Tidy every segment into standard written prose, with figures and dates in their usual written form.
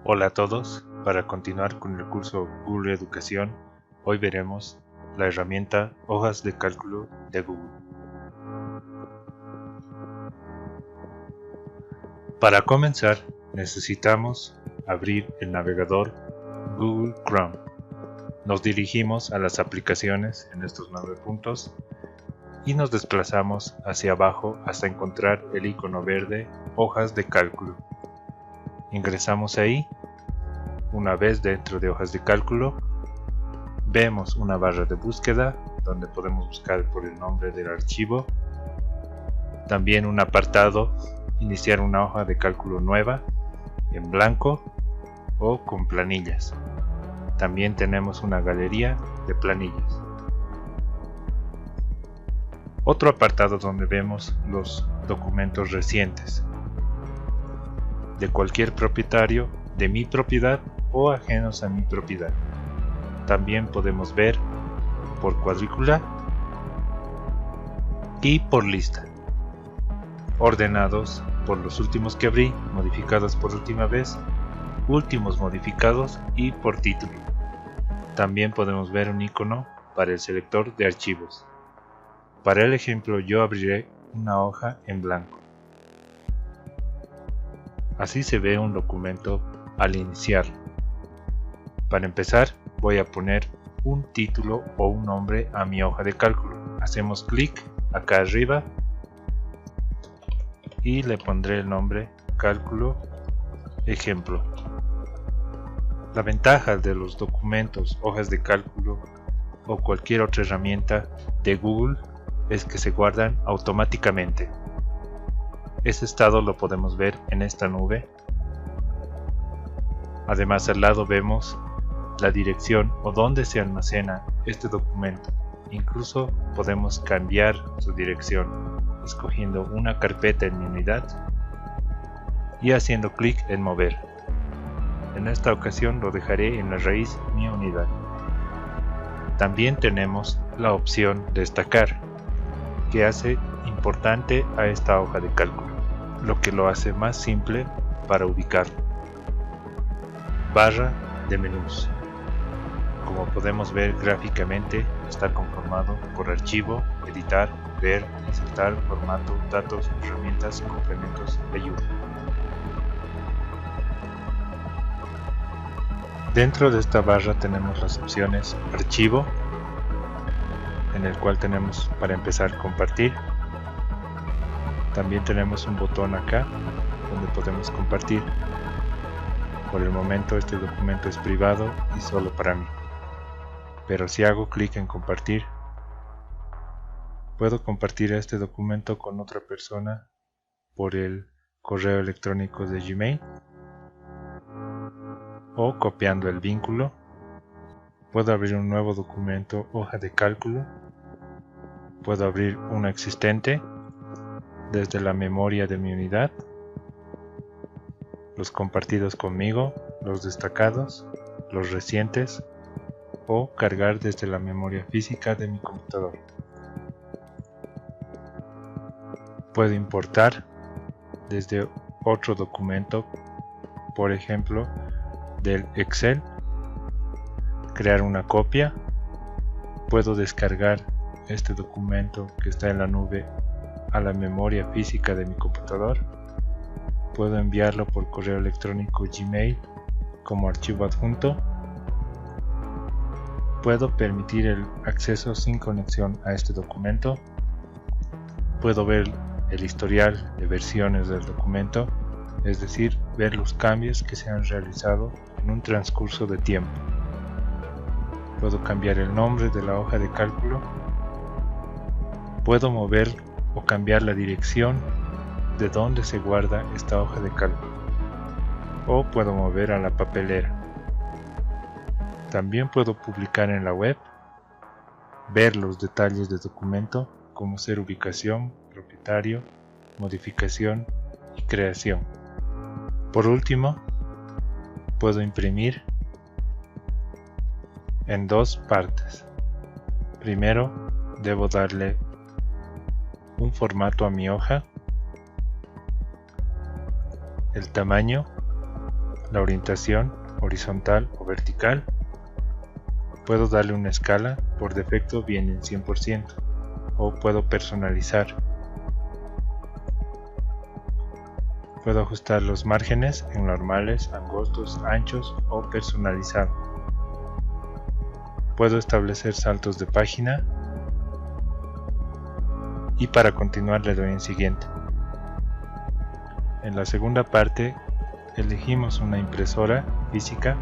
Hola a todos, para continuar con el curso Google Educación, hoy veremos la herramienta Hojas de Cálculo de Google. Para comenzar, necesitamos abrir el navegador Google Chrome. Nos dirigimos a las aplicaciones en estos 9 puntos y nos desplazamos hacia abajo hasta encontrar el icono verde Hojas de Cálculo. Ingresamos ahí. Una vez dentro de Hojas de Cálculo, vemos una barra de búsqueda donde podemos buscar por el nombre del archivo. También un apartado, iniciar una hoja de cálculo nueva, en blanco o con planillas. También tenemos una galería de planillas. Otro apartado donde vemos los documentos recientes de cualquier propietario, de mi propiedad o ajenos a mi propiedad. También podemos ver por cuadrícula y por lista, ordenados por los últimos que abrí, modificados por última vez, últimos modificados y por título. También podemos ver un icono para el selector de archivos. Para el ejemplo, yo abriré una hoja en blanco. Así se ve un documento al iniciar. Para empezar, voy a poner un título o un nombre a mi hoja de cálculo. Hacemos clic acá arriba y le pondré el nombre Cálculo Ejemplo. La ventaja de los documentos, hojas de cálculo o cualquier otra herramienta de Google es que se guardan automáticamente. Este estado lo podemos ver en esta nube. Además, al lado vemos la dirección o dónde se almacena este documento. Incluso podemos cambiar su dirección escogiendo una carpeta en mi unidad y haciendo clic en mover. En esta ocasión lo dejaré en la raíz mi unidad. También tenemos la opción destacar, que hace importante a esta hoja de cálculo, lo que lo hace más simple para ubicarlo. Barra de menús. Como podemos ver gráficamente, está conformado por archivo, editar, ver, insertar, formato, datos, herramientas, complementos, ayuda. Dentro de esta barra tenemos las opciones archivo, en el cual tenemos para empezar compartir. También tenemos un botón acá donde podemos compartir. Por el momento este documento es privado y solo para mí. Pero si hago clic en compartir, puedo compartir este documento con otra persona por el correo electrónico de Gmail o copiando el vínculo. Puedo abrir un nuevo documento, hoja de cálculo. Puedo abrir uno existente desde la memoria de mi unidad, los compartidos conmigo, los destacados, los recientes o cargar desde la memoria física de mi computador. Puedo importar desde otro documento, por ejemplo del Excel, crear una copia. Puedo descargar este documento que está en la nube a la memoria física de mi computador. Puedo enviarlo por correo electrónico Gmail como archivo adjunto. Puedo permitir el acceso sin conexión a este documento. Puedo ver el historial de versiones del documento, es decir, ver los cambios que se han realizado en un transcurso de tiempo. Puedo cambiar el nombre de la hoja de cálculo. Puedo mover o cambiar la dirección de donde se guarda esta hoja de cálculo, o puedo mover a la papelera. También puedo publicar en la web, ver los detalles del documento como ser ubicación, propietario, modificación y creación. Por último, puedo imprimir en dos partes. Primero, debo darle un formato a mi hoja, el tamaño, la orientación horizontal o vertical. Puedo darle una escala, por defecto viene en 100%, o puedo personalizar. Puedo ajustar los márgenes en normales, angostos, anchos o personalizado. Puedo establecer saltos de página y para continuar le doy en siguiente. En la segunda parte elegimos una impresora física.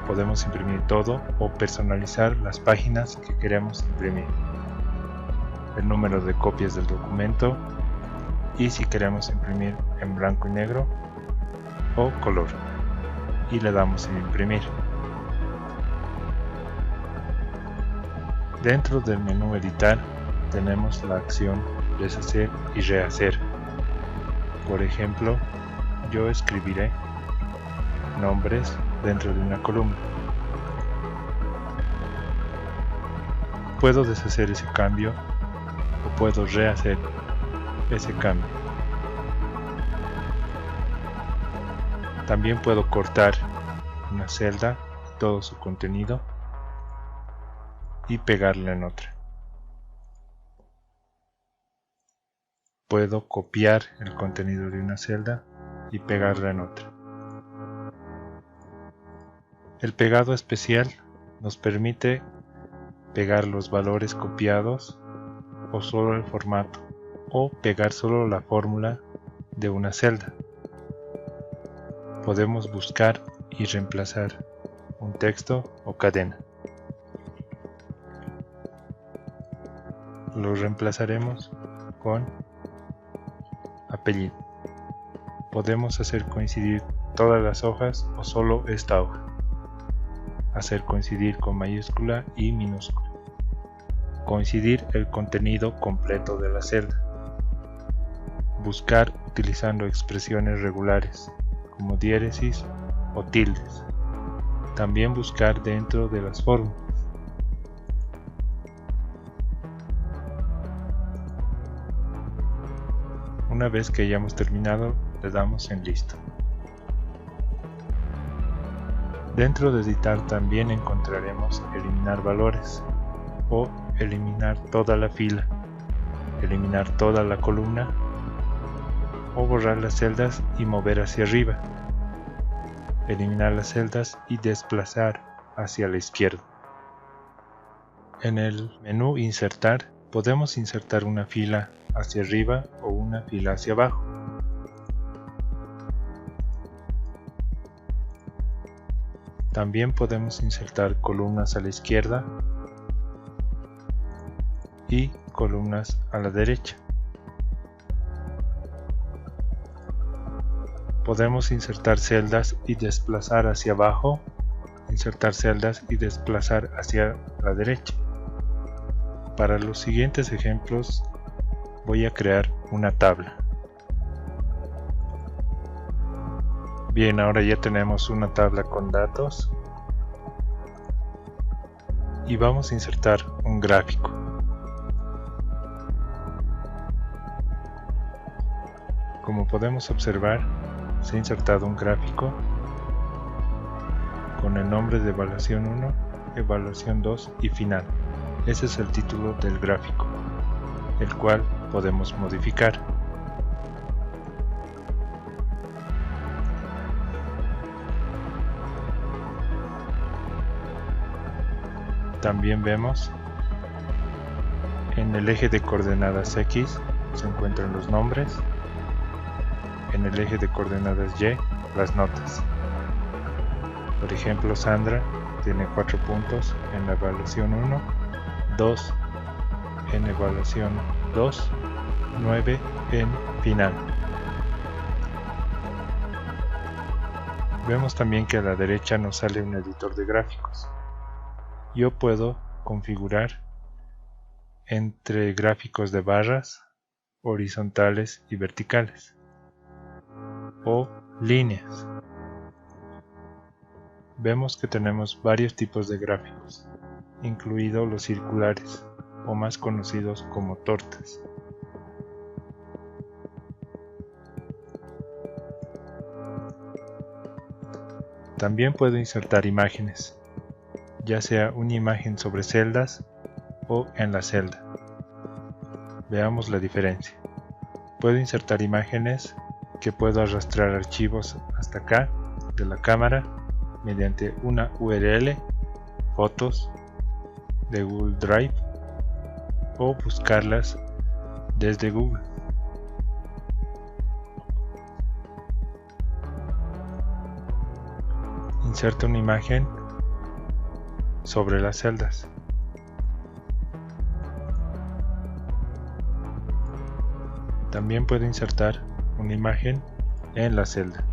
Podemos imprimir todo o personalizar las páginas que queremos imprimir, el número de copias del documento y si queremos imprimir en blanco y negro o color, y le damos en imprimir. Dentro del menú editar tenemos la acción deshacer y rehacer. Por ejemplo, yo escribiré nombres dentro de una columna. Puedo deshacer ese cambio o puedo rehacer ese cambio. También puedo cortar una celda, todo su contenido, y pegarla en otra. Puedo copiar el contenido de una celda y pegarla en otra. El pegado especial nos permite pegar los valores copiados o solo el formato, o pegar solo la fórmula de una celda. Podemos buscar y reemplazar un texto o cadena. Lo reemplazaremos con apellido. Podemos hacer coincidir todas las hojas o solo esta hoja. Hacer coincidir con mayúscula y minúscula. Coincidir el contenido completo de la celda. Buscar utilizando expresiones regulares como diéresis o tildes. También buscar dentro de las fórmulas. Una vez que hayamos terminado, le damos en listo. Dentro de editar también encontraremos eliminar valores o eliminar toda la fila, eliminar toda la columna o borrar las celdas y mover hacia arriba, eliminar las celdas y desplazar hacia la izquierda. En el menú insertar podemos insertar una fila hacia arriba o una fila hacia abajo. También podemos insertar columnas a la izquierda y columnas a la derecha. Podemos insertar celdas y desplazar hacia abajo, insertar celdas y desplazar hacia la derecha. Para los siguientes ejemplos voy a crear una tabla. Bien, ahora ya tenemos una tabla con datos y vamos a insertar un gráfico. Como podemos observar, se ha insertado un gráfico con el nombre de evaluación 1, evaluación 2 y final. Ese es el título del gráfico, el cual podemos modificar. También vemos en el eje de coordenadas X se encuentran los nombres, en el eje de coordenadas Y las notas. Por ejemplo, Sandra tiene 4 puntos en la evaluación 1, 2 en evaluación 2, 9 en final. Vemos también que a la derecha nos sale un editor de gráficos. Yo puedo configurar entre gráficos de barras, horizontales y verticales, o líneas. Vemos que tenemos varios tipos de gráficos, incluidos los circulares, o más conocidos como tortas. También puedo insertar imágenes, ya sea una imagen sobre celdas o en la celda. Veamos la diferencia. Puedo insertar imágenes que puedo arrastrar archivos hasta acá de la cámara mediante una URL, fotos de Google Drive, o buscarlas desde Google. Inserto una imagen sobre las celdas. También puedo insertar una imagen en la celda.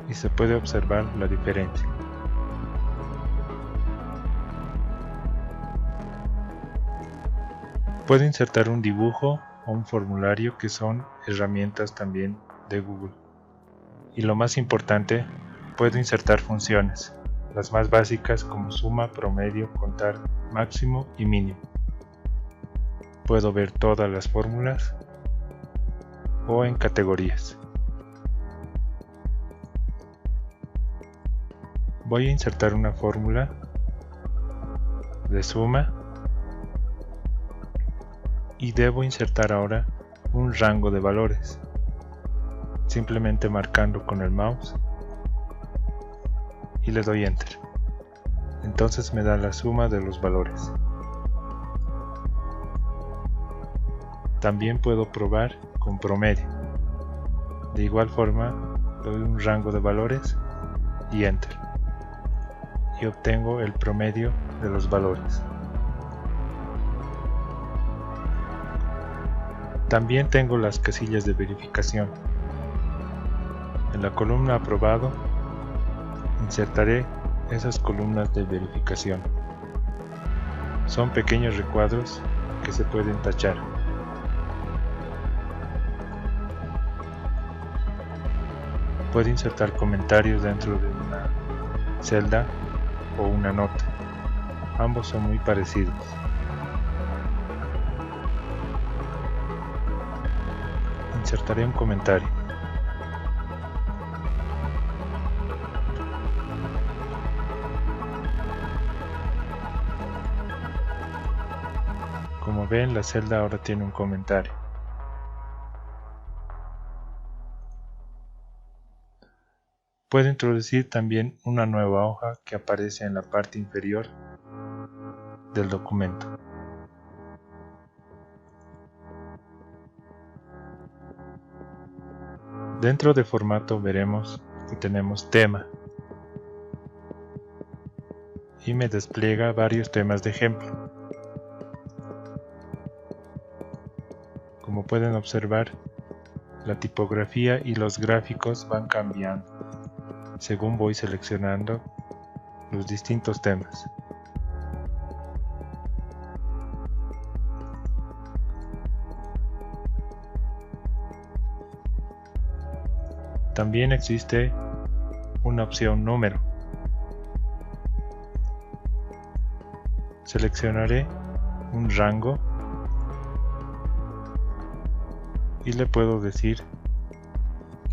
Y se puede observar la diferencia. Puedo insertar un dibujo o un formulario, que son herramientas también de Google. Y lo más importante, puedo insertar funciones, las más básicas como suma, promedio, contar, máximo y mínimo. Puedo ver todas las fórmulas o en categorías. Voy a insertar una fórmula de suma y debo insertar ahora un rango de valores, simplemente marcando con el mouse y le doy enter. Entonces me da la suma de los valores. También puedo probar con promedio. De igual forma doy un rango de valores y enter, y obtengo el promedio de los valores. También tengo las casillas de verificación. En la columna aprobado insertaré esas columnas de verificación. Son pequeños recuadros que se pueden tachar. Puedo insertar comentarios dentro de una celda o una nota. Ambos son muy parecidos. Insertaré un comentario. Como ven, la celda ahora tiene un comentario. Puedo introducir también una nueva hoja que aparece en la parte inferior del documento. Dentro de formato veremos que tenemos tema y me despliega varios temas de ejemplo. Como pueden observar, la tipografía y los gráficos van cambiando según voy seleccionando los distintos temas. También existe una opción número. Seleccionaré un rango y le puedo decir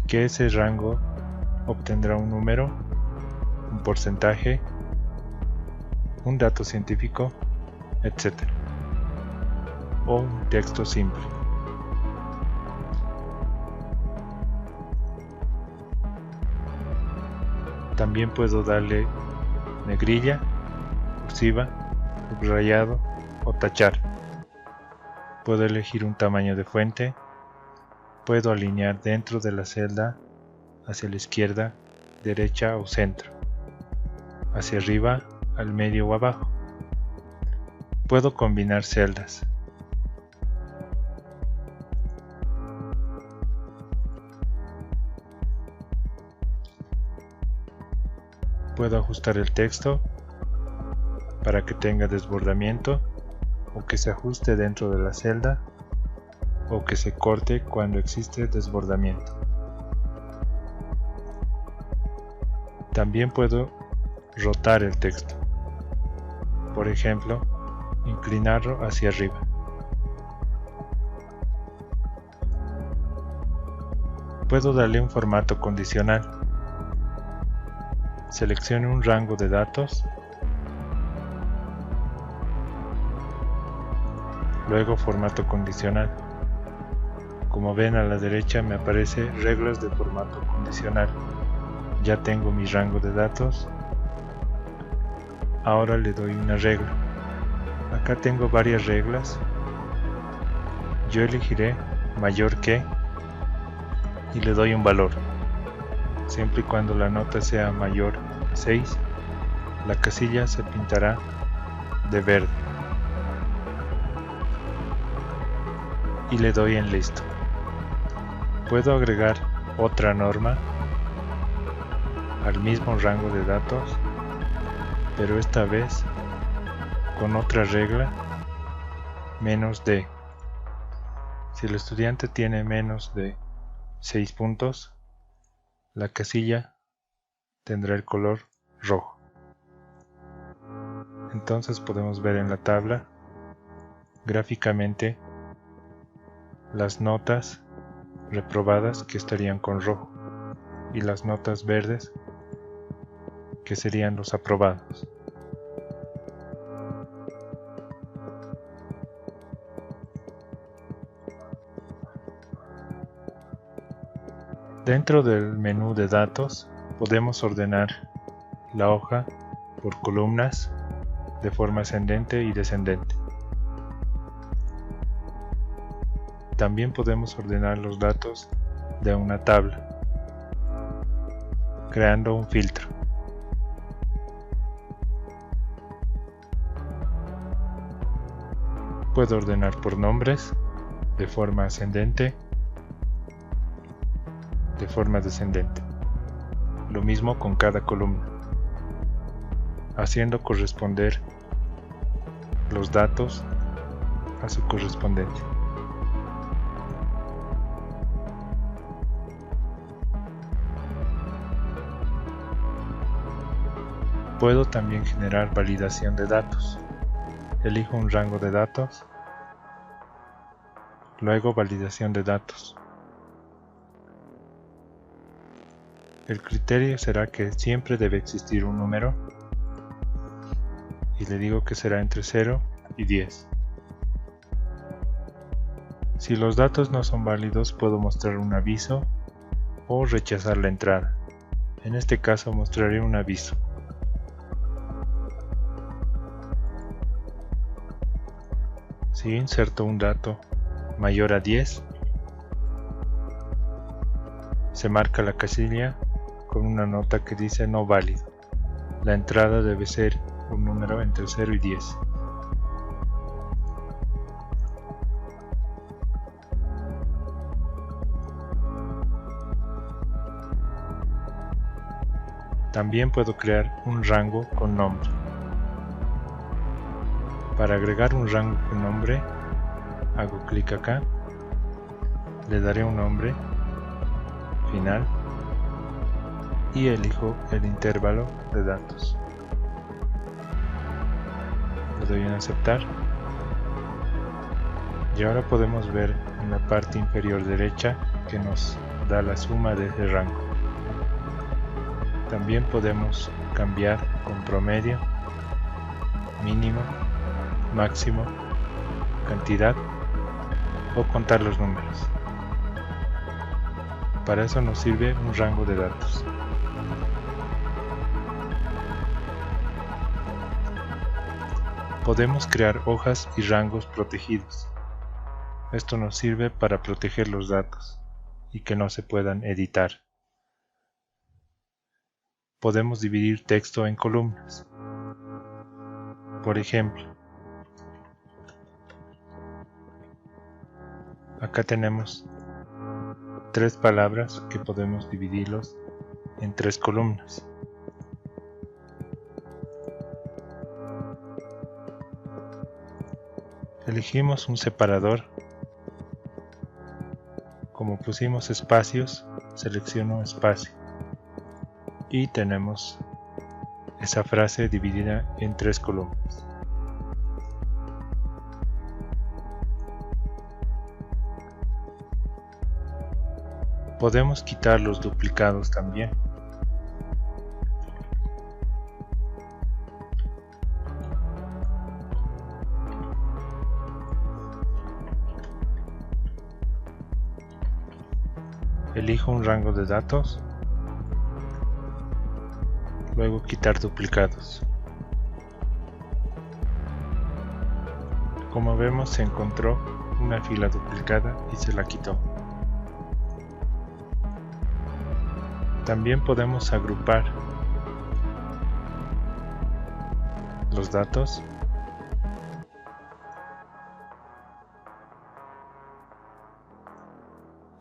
que ese rango obtendrá un número, un porcentaje, un dato científico, etc. o un texto simple. También puedo darle negrilla, cursiva, subrayado o tachar. Puedo elegir un tamaño de fuente. Puedo alinear dentro de la celda hacia la izquierda, derecha o centro, hacia arriba, al medio o abajo. Puedo combinar celdas. Puedo ajustar el texto para que tenga desbordamiento o que se ajuste dentro de la celda o que se corte cuando existe desbordamiento. También puedo rotar el texto, por ejemplo, inclinarlo hacia arriba. Puedo darle un formato condicional. Selecciono un rango de datos, luego formato condicional. Como ven, a la derecha me aparece reglas de formato condicional. Ya tengo mi rango de datos. Ahora le doy una regla. Acá tengo varias reglas. Yo elegiré mayor que y le doy un valor. Siempre y cuando la nota sea mayor a 6, la casilla se pintará de verde. Y le doy en listo. Puedo agregar otra norma al mismo rango de datos, pero esta vez con otra regla, menos de. Si el estudiante tiene menos de 6 puntos, la casilla tendrá el color rojo. Entonces podemos ver en la tabla gráficamente las notas reprobadas que estarían con rojo y las notas verdes que serían los aprobados. Dentro del menú de datos podemos ordenar la hoja por columnas de forma ascendente y descendente. También podemos ordenar los datos de una tabla, creando un filtro. Puedo ordenar por nombres, de forma ascendente, de forma descendente. Lo mismo con cada columna, haciendo corresponder los datos a su correspondencia. Puedo también generar validación de datos. Elijo un rango de datos, luego validación de datos. El criterio será que siempre debe existir un número y le digo que será entre 0 y 10. Si los datos no son válidos, puedo mostrar un aviso o rechazar la entrada. En este caso mostraré un aviso. Si inserto un dato mayor a 10, se marca la casilla con una nota que dice no válido. La entrada debe ser un número entre 0 y 10. También puedo crear un rango con nombre. Para agregar un rango con nombre, hago clic acá, le daré un nombre final y elijo el intervalo de datos. Le doy en aceptar y ahora podemos ver en la parte inferior derecha que nos da la suma de ese rango. También podemos cambiar con promedio, mínimo, máximo, cantidad o contar los números. Para eso nos sirve un rango de datos. Podemos crear hojas y rangos protegidos. Esto nos sirve para proteger los datos y que no se puedan editar. Podemos dividir texto en columnas. Por ejemplo, acá tenemos 3 palabras que podemos dividirlos en 3 columnas. Elegimos un separador. Como pusimos espacios, selecciono espacio y tenemos esa frase dividida en 3 columnas. Podemos quitar los duplicados también. Elijo un rango de datos, luego quitar duplicados. Como vemos, se encontró una fila duplicada y se la quitó. También podemos agrupar los datos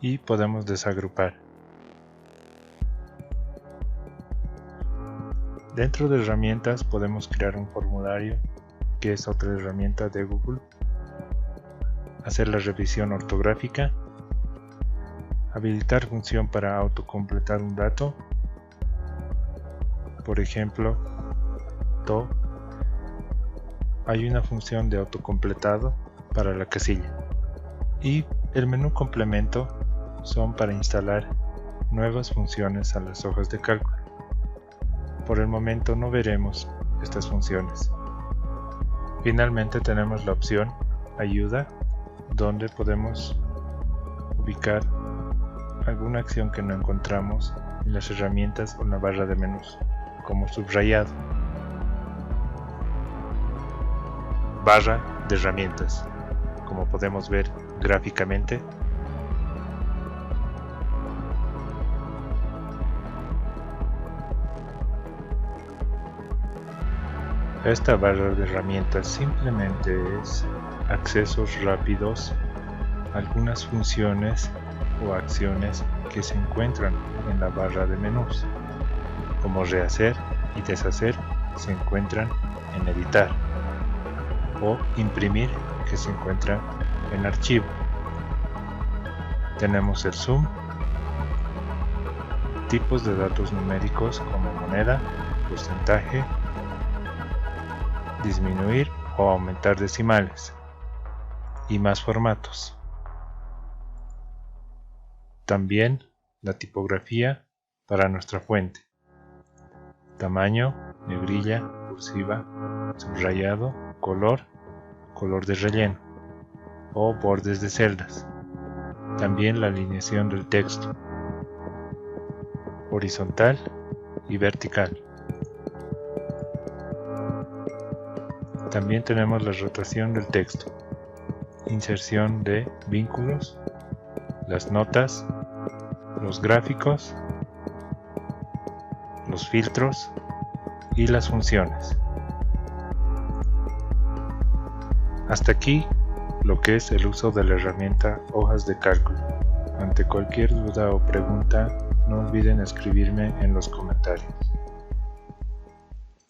y podemos desagrupar. Dentro de herramientas podemos crear un formulario, que es otra herramienta de Google, hacer la revisión ortográfica, habilitar función para autocompletar un dato, por ejemplo, hay una función de autocompletado para la casilla, y el menú complemento son para instalar nuevas funciones a las hojas de cálculo. Por el momento no veremos estas funciones. Finalmente tenemos la opción ayuda, donde podemos ubicar alguna acción que no encontramos en las herramientas o en la barra de menús, como subrayado. Barra de herramientas. Como podemos ver gráficamente, esta barra de herramientas simplemente es accesos rápidos a algunas funciones o acciones que se encuentran en la barra de menús, como rehacer y deshacer se encuentran en editar, o imprimir que se encuentra en archivo. Tenemos el zoom, tipos de datos numéricos como moneda, porcentaje, disminuir o aumentar decimales, y más formatos. También la tipografía para nuestra fuente, tamaño, negrilla, cursiva, subrayado, color de relleno o bordes de celdas. También la alineación del texto, horizontal y vertical. También tenemos la rotación del texto, inserción de vínculos, las notas, los gráficos, los filtros y las funciones. Hasta aquí lo que es el uso de la herramienta hojas de cálculo. Ante cualquier duda o pregunta, no olviden escribirme en los comentarios.